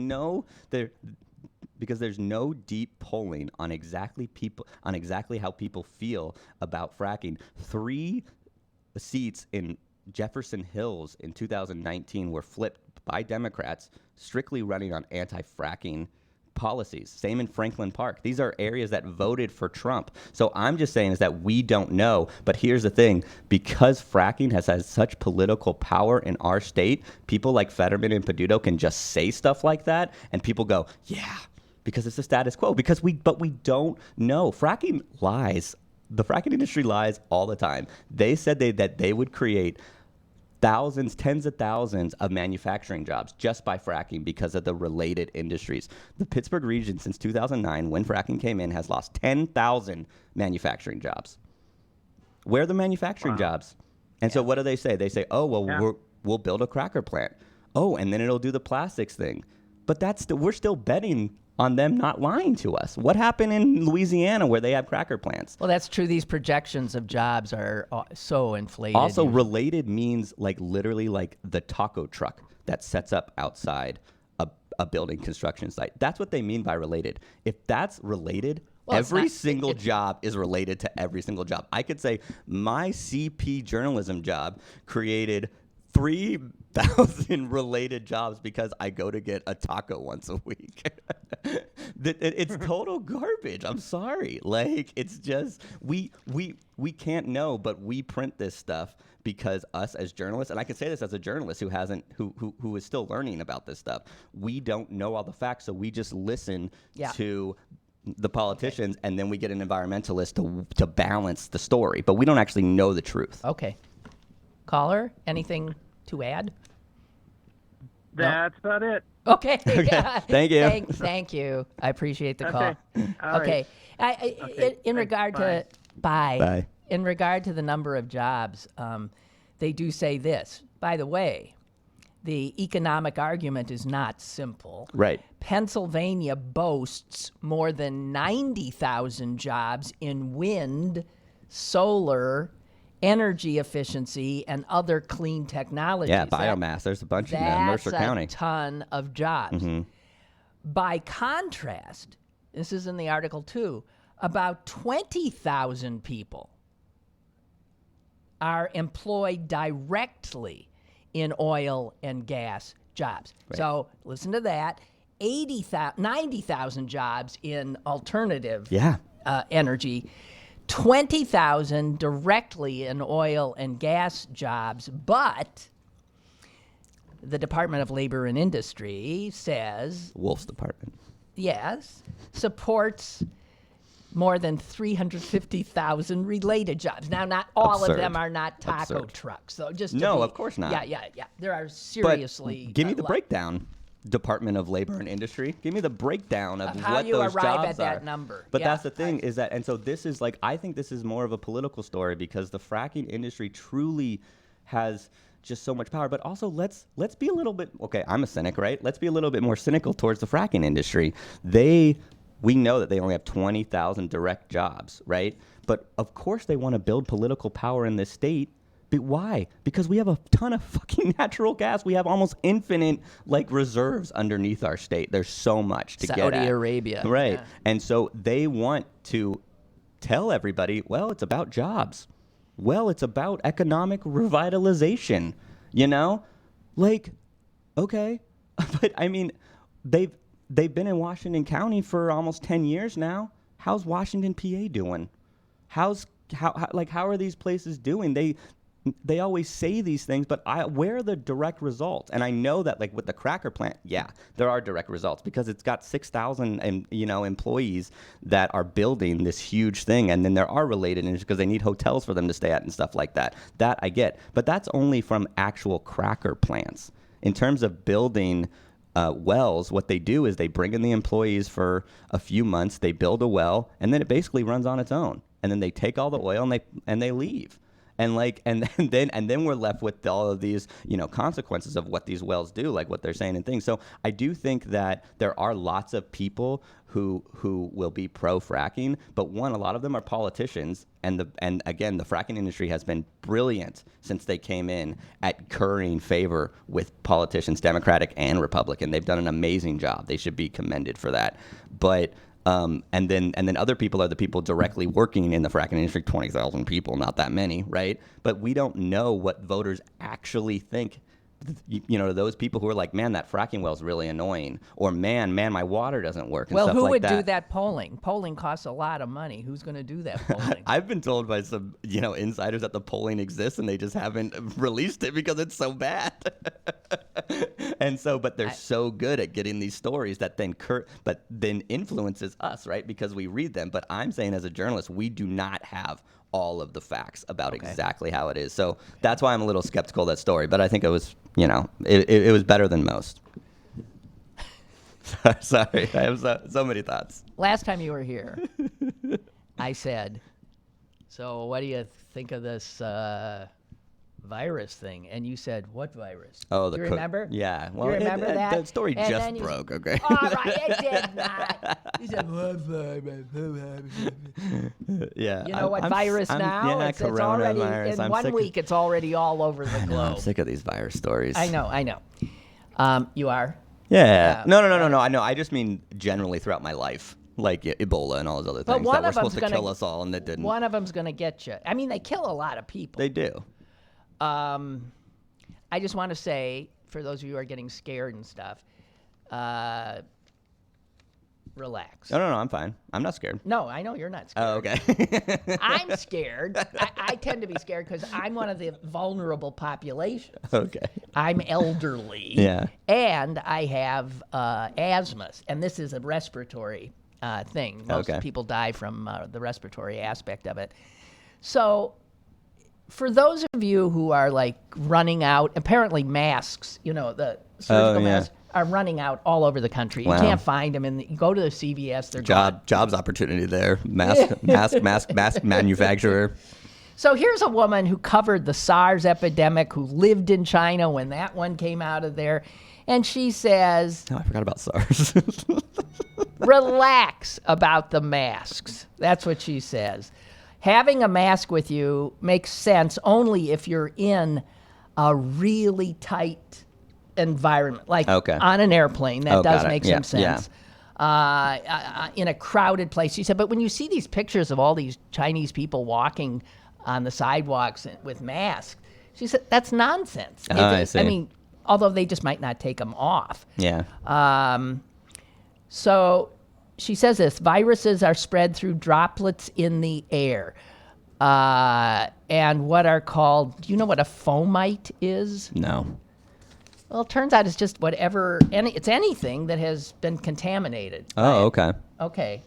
there's no deep polling on exactly how people feel about fracking. 3 seats in Jefferson Hills in 2019 were flipped by Democrats, strictly running on anti-fracking policies. Same in Franklin Park. These are areas that voted for Trump. So I'm just saying is that we don't know. But here's the thing. Because fracking has had such political power in our state, people like Fetterman and Peduto can just say stuff like that. And people go, yeah, because it's the status quo. But we don't know. Fracking lies. The fracking industry lies all the time. They said that they would create thousands, tens of thousands of manufacturing jobs just by fracking because of the related industries. The Pittsburgh region since 2009, when fracking came in, has lost 10,000 manufacturing jobs. Where are the manufacturing jobs? And so what do they say? They say, oh, well, we'll build a cracker plant. Oh, and then it'll do the plastics thing. But we're still betting on them not lying to us. What happened in Louisiana where they have cracker plants? Well, that's true. These projections of jobs are so inflated. Also, related means like literally like the taco truck that sets up outside a building construction site. That's what they mean by related. If that's related, Well, every single job is related to every single job. I could say my CP journalism job created 3,000 related jobs because I go to get a taco once a week. It's total garbage. I'm sorry. Like, it's just we can't know, but we print this stuff because us as journalists, and I can say this as a journalist who is still learning about this stuff. We don't know all the facts, so we just listen to the politicians, and then we get an environmentalist to balance the story, but we don't actually know the truth. Okay. Caller, anything to add? That's about it. Okay. Thank you. Thank you. I appreciate the call. All Okay. right. In regard Bye. to Bye. In regard to the number of jobs, they do say this. By the way, the economic argument is not simple. Right. Pennsylvania boasts more than 90,000 jobs in wind, solar, energy efficiency, and other clean technologies. Yeah, biomass. There's a bunch in Mercer County. That's a ton of jobs. Mm-hmm. By contrast, this is in the article too, about 20,000 people are employed directly in oil and gas jobs. Right. So listen to that. 90,000 jobs in alternative energy, 20,000 directly in oil and gas jobs, but the Department of Labor and Industry says, Wolf's department. yes, supports more than 350,000 related jobs. Now, not all of them are not taco trucks. So just of course not. Yeah. There are seriously. But give me the breakdown. Department of Labor and Industry. Give me the breakdown of how what you those arrive jobs at that are. number. But Yeah, that's the thing is that, and so this is like, I think this is more of a political story because the fracking industry truly has just so much power. But also, let's be a little bit, okay, I'm a cynic, right? Let's be a little bit more cynical towards the fracking industry. We know that they only have 20,000 direct jobs, right? But of course they want to build political power in this state. But why? Because we have a ton of fucking natural gas. We have almost infinite reserves underneath our state. There's so much to get at. Saudi Arabia. Right. Yeah. And so they want to tell everybody, well, it's about jobs. Well, it's about economic revitalization, okay. But I mean, they've been in Washington County for almost 10 years now. How's Washington, PA doing? How are these places doing? They always say these things, but where are the direct results? And I know that with the cracker plant, there are direct results because it's got 6,000 employees that are building this huge thing, and then there are related industries because they need hotels for them to stay at and stuff like that. That I get, but that's only from actual cracker plants. In terms of building wells, what they do is they bring in the employees for a few months, they build a well, and then it basically runs on its own. And then they take all the oil and they leave. And then we're left with all of these, consequences of what these wells do, like what they're saying and things. So I do think that there are lots of people who will be pro fracking, but a lot of them are politicians, and again, the fracking industry has been brilliant since they came in at currying favor with politicians, Democratic and Republican. They've done an amazing job. They should be commended for that. But and then other people are the people directly working in the fracking industry, 20,000 people, not that many, right? But we don't know what voters actually think. Those people who are like, man, that fracking well is really annoying, or man, my water doesn't work. And well, stuff who like would that. do that polling? Polling costs a lot of money. Who's going to do that polling? I've been told by some, insiders that the polling exists and they just haven't released it because it's so bad. But they're so good at getting these stories that then influences us, right? Because we read them. But I'm saying, as a journalist, we do not have all of the facts about exactly how it is. So that's why I'm a little skeptical of that story. But I think it was, it was better than most. Sorry, I have so many thoughts. Last time you were here, I said, so what do you think of this virus thing? And you said, what virus? Oh, you remember? Yeah. Well, you remember that? The story and just broke, okay? All right, it did not. You said, what virus? Yeah. You know what virus now? Yeah, it's already, coronavirus. in 1 week, it's already all over the globe. I'm sick of these virus stories. I know. You are? Yeah. No. I know. I just mean generally throughout my life. Like Ebola and all those other things that were supposed to kill us all and that didn't. One of them's going to get you. I mean, they kill a lot of people. They do. I just want to say, for those of you who are getting scared and stuff, relax. No, I'm fine. I'm not scared. No, I know you're not scared. Oh, okay. I'm scared. I tend to be scared because I'm one of the vulnerable populations. Okay. I'm elderly. Yeah. And I have asthma, and this is a respiratory thing. Most people die from the respiratory aspect of it. So for those of you who are like running out, apparently masks, the surgical masks are running out all over the country. Wow. You can't find them. You go to the CVS, they're gone. Jobs opportunity there. Mask manufacturer. So here's a woman who covered the SARS epidemic, who lived in China when that one came out of there. And she says, Oh, I forgot about SARS. relax about the masks. That's what she says. Having a mask with you makes sense only if you're in a really tight environment, like on an airplane. That does make some sense. Yeah. In a crowded place. She said, but when you see these pictures of all these Chinese people walking on the sidewalks with masks, she said, that's nonsense. I see. I mean, although they just might not take them off. Yeah. So she says this: viruses are spread through droplets in the air, and what are called. Do you know what a fomite is? No. Well, it turns out it's just whatever. It's anything that has been contaminated. Oh, okay. Okay.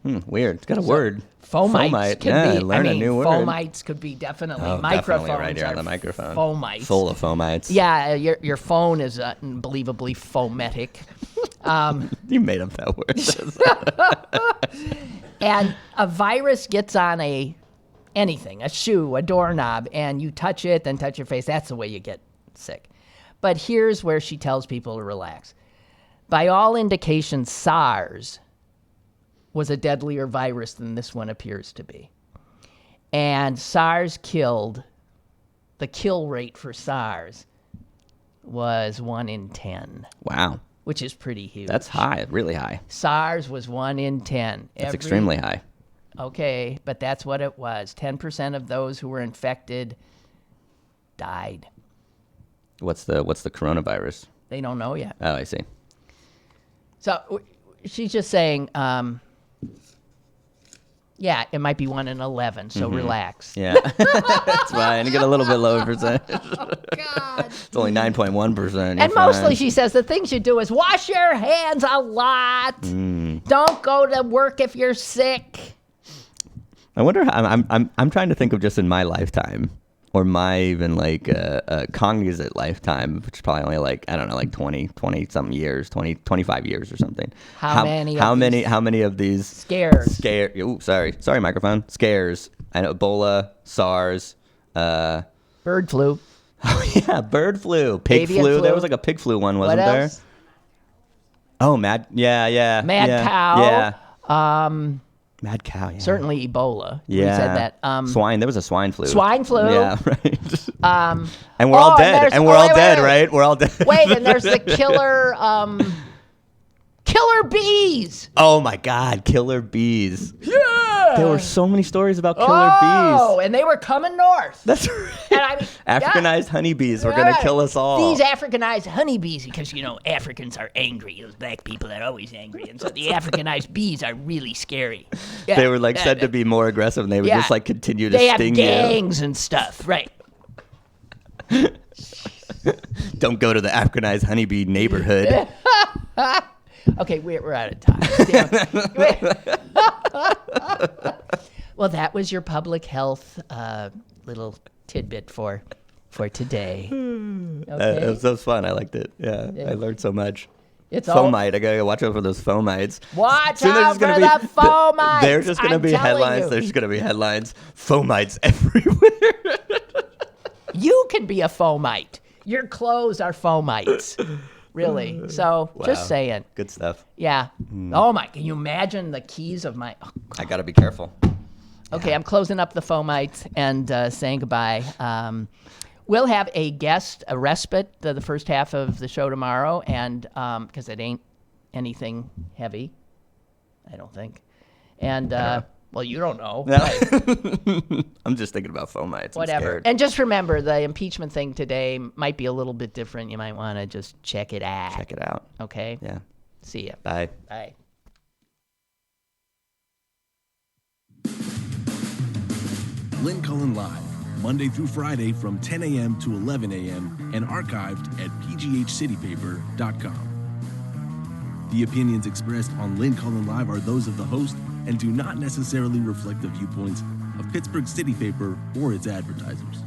Weird. It's got a word. Fomites could be. Learn a new word. Fomites could be definitely microphones. Definitely right here on the microphone. Fomites. Full of fomites. Yeah, your phone is unbelievably fometic. You made up that word. And a virus gets on anything, a shoe, a doorknob, and you touch it, then touch your face. That's the way you get sick. But here's where she tells people to relax. By all indications, SARS was a deadlier virus than this one appears to be. And SARS the kill rate for SARS was 1 in 10. Wow. Which is pretty huge. That's high, really high. SARS was 1 in 10. That's extremely high. Okay, but that's what it was. 10% of those who were infected died. What's the coronavirus? They don't know yet. Oh, I see. So she's just saying, yeah, it might be 1 in 11, so relax. Yeah, that's fine. You get a little bit lower percentage. Oh, God. It's only 9.1%. And mostly, she says, the things you do is wash your hands a lot. Don't go to work if you're sick. I wonder how, I'm trying to think of just in my lifetime, or my even like cognizant lifetime, which is probably only like, I don't know, like 20 something years, 25 years or something. How many of these scares? Ooh, sorry, microphone. Scares and Ebola, SARS, Bird flu. Oh yeah, bird flu, pig Avian flu. flu. There was like a pig flu one, wasn't What there? else? Oh, mad Cow. Yeah. Mad cow. Yeah. Certainly Ebola. Yeah. We said that. Swine. There was a swine flu. Swine flu. Yeah. Right. And and we're all dead. And we're all dead, right? We're all dead. Wait, and there's the killer bees. Oh my God, killer bees. Yeah. There were so many stories about killer Oh, bees. and they were coming north. That's right. And I mean, Africanized honeybees were going to kill us all. These Africanized honeybees, because, Africans are angry. Those black people are always angry. And so the Africanized bees are really scary. Yeah. They were said to be more aggressive, and they would just continue to sting you. They have gangs and stuff. Right. Don't go to the Africanized honeybee neighborhood. Okay, we're out of time. Well, that was your public health little tidbit for today. Okay. That was fun. I liked it. Yeah. I learned so much. It's Fomite. I gotta go watch out for those fomites. Watch out for the fomites. There's just gonna be headlines. There's just gonna be headlines. Fomites everywhere. You can be a fomite. Your clothes are fomites. Really. So just saying. Good stuff. Yeah. Oh my! Can you imagine the keys of my? I gotta be careful. Okay, I'm closing up the fomites and saying goodbye. We'll have a guest, a respite, the first half of the show tomorrow, and because it ain't anything heavy, I don't think. And well, you don't know. No. Right. I'm just thinking about fomites. Whatever. And just remember, the impeachment thing today might be a little bit different. You might want to just check it out. Check it out. Okay. Yeah. See ya. Bye. Bye. Lynn Cullen Live, Monday through Friday from 10 a.m. to 11 a.m. and archived at pghcitypaper.com. The opinions expressed on Lynn Cullen Live are those of the host and do not necessarily reflect the viewpoints of Pittsburgh City Paper or its advertisers.